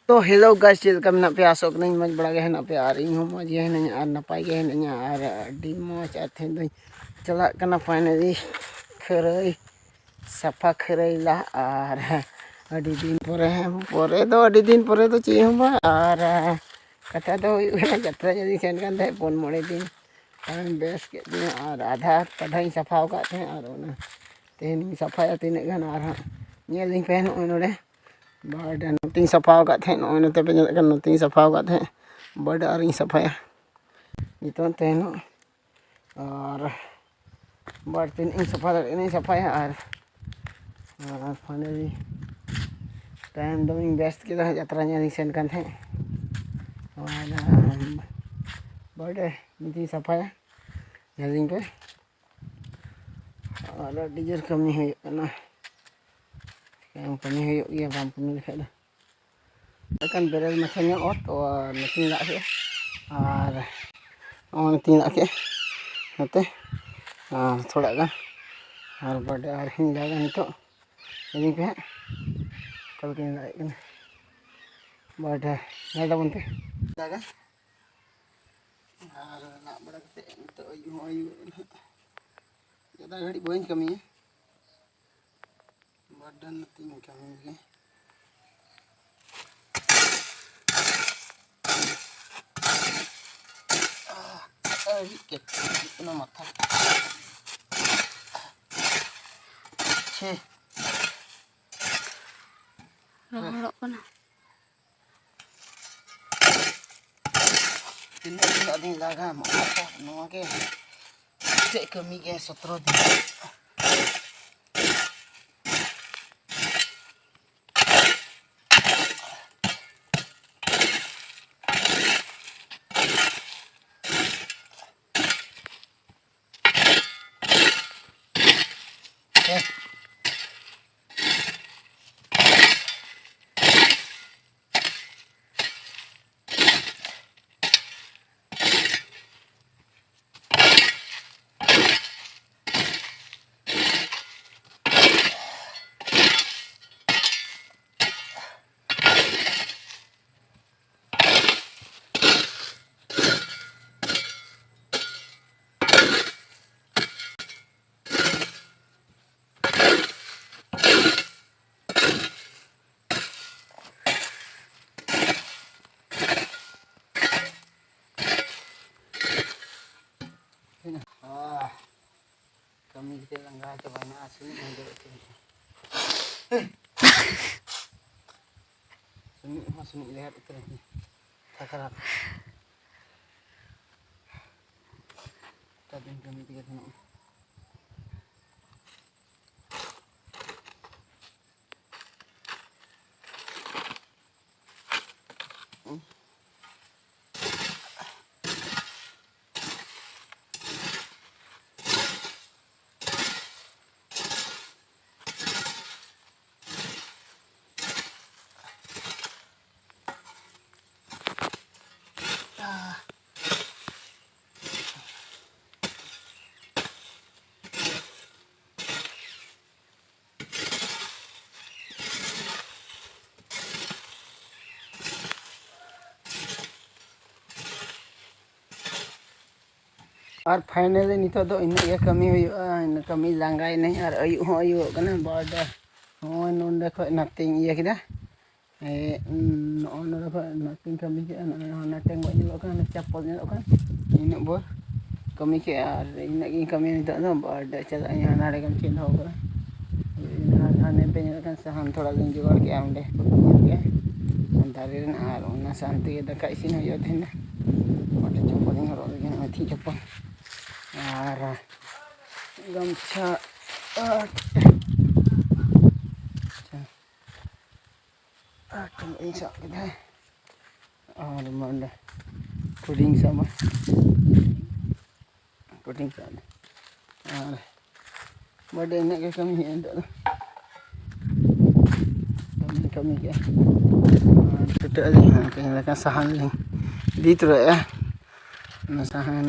तो hello guys चल का मेना पे आसोक नहीं मज बड़ा गया ना पे आर इन हम मज है ना आर नपाय गया ना आर डी मज आथे दई चला कना फाइनली खरई सफा खरई ला आर अड़ी दिन परे तो ची हम आर कथा तो यात्रा जदी सेन कान थे पन मोड़े दिन टाइम बेस के दिन आर आधा कढ़ाई सफा का थे आर ओना तेन सफाया तीन गान आर नेल दिन पे नोडे बर्ड नोटिंग सफा का थे नोते पे नोटिंग सफा का थे बर्ड और सफाया नितन तेन और बर्ड तीन सफा नहीं सफाया और फाइनली टाइम दो बेस्ट के यात्रा नहीं सेन कान थे और बर्ड नितन सफाया जल्दी पे और डीजर कमी है ना kami huyuk ya kampung ni kan akan beres macamnya ot और नती ला के और नती ला के नते थोड़ा गान और बड़े और हिं लगा नितो jadi पे कल के ला के बड़े ना दा बनते लगा और ना बड़ा के तो ayu ज्यादा घड़ी बोइन कमी है badan tinggi kami ni. Dikit, itu nama mata. Rorok kana. Ini ada yang laga mau apa? Mau ke? Cek kami ke sotro di. Kami kita langgar ke mana sini menjadi sini masuk ni lihat itu ni takaran tadi kami tiga tengok और finally नितो दो इन कमी हुआ कमी लांगाई नहीं और अयु हो अयु कना बर्ड हो नोंडे खो नथिंग ये किदा नोंडे खो नथिंग कमी के ना टेंगो निलो kan चप्पल निलो kan इन बोर कमी के और इन की कमी नितो दो बर्ड चला यहाँ नारे कम चिन्ह होगा इन पे निलो kan sahan थोड़ा दिन जुगाड़ के आउंडे के संताली और उन्ना शांति के दका इसी ने यो थे ना और चप्पल इन हरो के ना थी चप्पल और गमछा insya kita और मंडा पुडिंग sama पुडिंग sama और बड़े ने के कमी है तो kami ke kita kaya laka sahan lang dito ya nasahan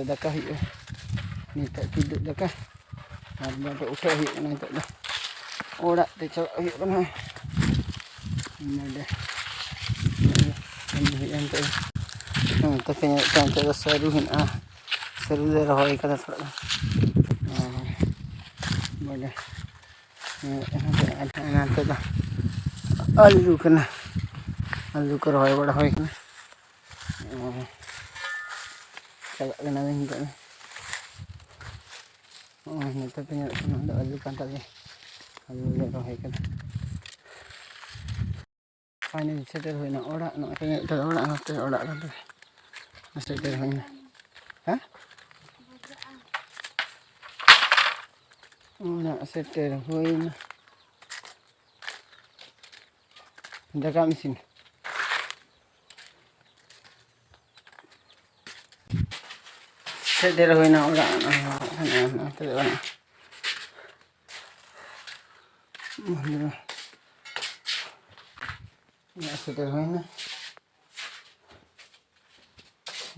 daka hiyo nita tiduk daka ada uta hiyo na ito ora te hiyo na ada tapi nanti ada seru deh rohoi kata thora boleh nanti dah alu ke rohoi bada hoi kana kalau kena ni kan nanti punya ada alu kan tadi alu rohoi kana finally settle hoi na ora no punya itu ora nanti settle hoi na hah nak settle hoi na jaga mesin settle hoi na ora nanti ora ya settle hoi na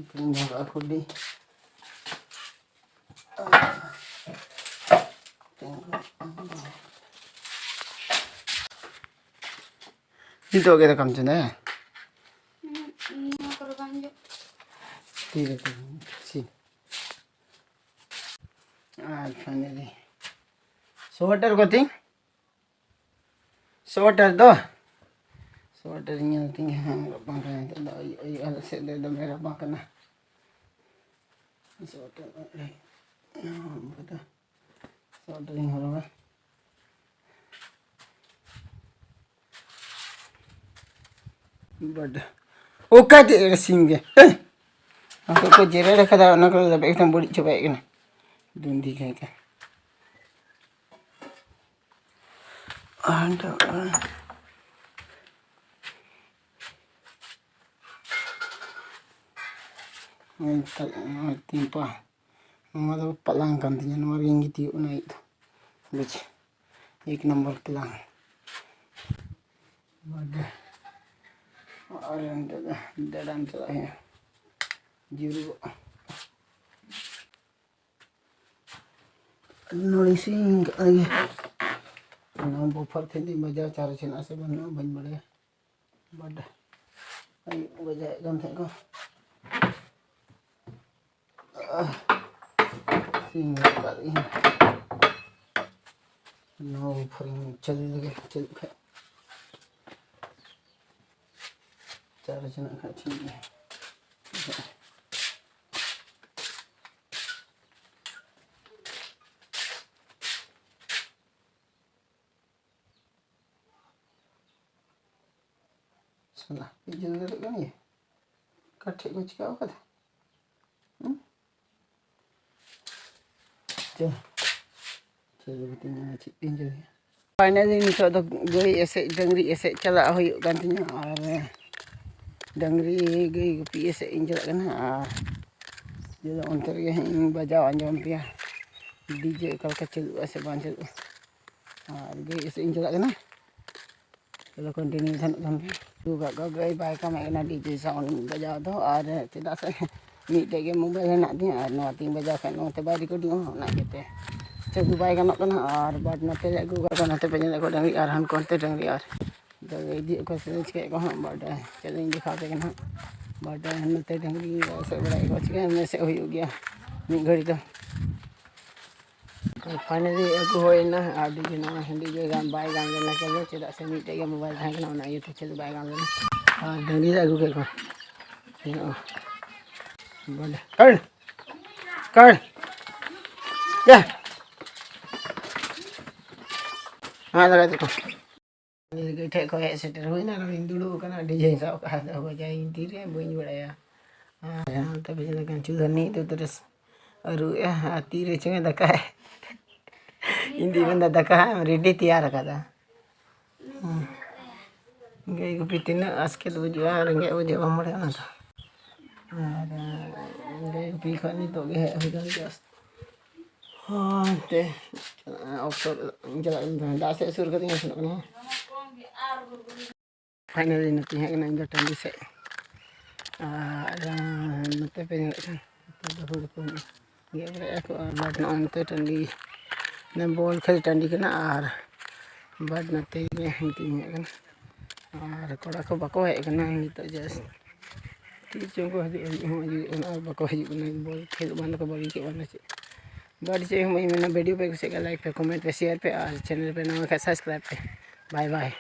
pindah aku di itu kita kamcun ya tidak sih finally sweater koti sweater do sweater nya tinggal bangkanya itu ada set ada merah bangkana sweater betul sweater yang harus बड़ा ओका दे सिंगे हमको को जेरे रखा था ना को जब एकदम बड़ी चबाई के ना दूंधी खाए के आंटा timpa हमारा पलंग कंती है हमारे यंगी थी उन्हें बच एक नंबर पलंग बड़ा और डरान चला है जीरो नोटिसिंग आगे नाम बफर थे दी मजा चार चना से बनो बन बड़े बड़ा आई बजाय गम थे को सिंग कर रही नो फरिंग चल के चार जना का ठीक है सुना ये जल्दी लगा नहीं कट्ठे कुछ क्या होगा चलो betulnya cipin jadi finally ni so do goi esek dangri esek cala hoyuk gantinya dangri goi gupi esek injak kana jadi onter ge bajau anjom pia DJ kal kecil esek banjel goi esek injak kana kalau continue than juga goi bai ka mai kana DJ sound bajau to tidak se ni dege mobile nak dia no ting bajau kan no te bari ko di nak kete चल bye का नकना और बाद नते जागू का नते pen को dengue और हम कोनते dengue और तो इदी को से के को हम बाद चल इन दिखा के ना बाद नते डंगी से बड़ा को के में से हो गया मी घड़ी तो फाइनली अगु होय ना आडी जे ना हिंदी जे गाम बाय गाम लेना चलो चदा से मीटे के मोबाइल था के ना ये तो चल बाय गाम लेना और डंगी अगु के को बोल कर या हाँ लगा देखो ये ठे को है सेटर हुई ना इन दुड़ू कना डीजे सब का हो जाए धीरे बइन बड़ाया हां तब जे लगा चुधनी तो तरस अरु तीरे चंगे दका है इंदी बंदा दका रेडी तैयार रखा था गई को पितिन आजकल बुझा रंगे बुझे हमरे ना था गई पी खानी तो गे हो गई जस्ट ते offer jalan dah saya suruh katanya sudah kena finally nanti yang nak jatuh di set ada nanti pengen kan dahulu pun dia berapa bad nanti tadi nembol kali tadi kena bad nanti intinya kan record aku baku kena gitu just ठीक चो को हजू बाको हजू बोल खेल बंद को बड़ी के बंद बड़ी चाहिए मैं वीडियो पे कुछ लाइक पे कमेंट पे शेयर पे और चैनल पे नवा का सब्सक्राइब पे बाय बाय।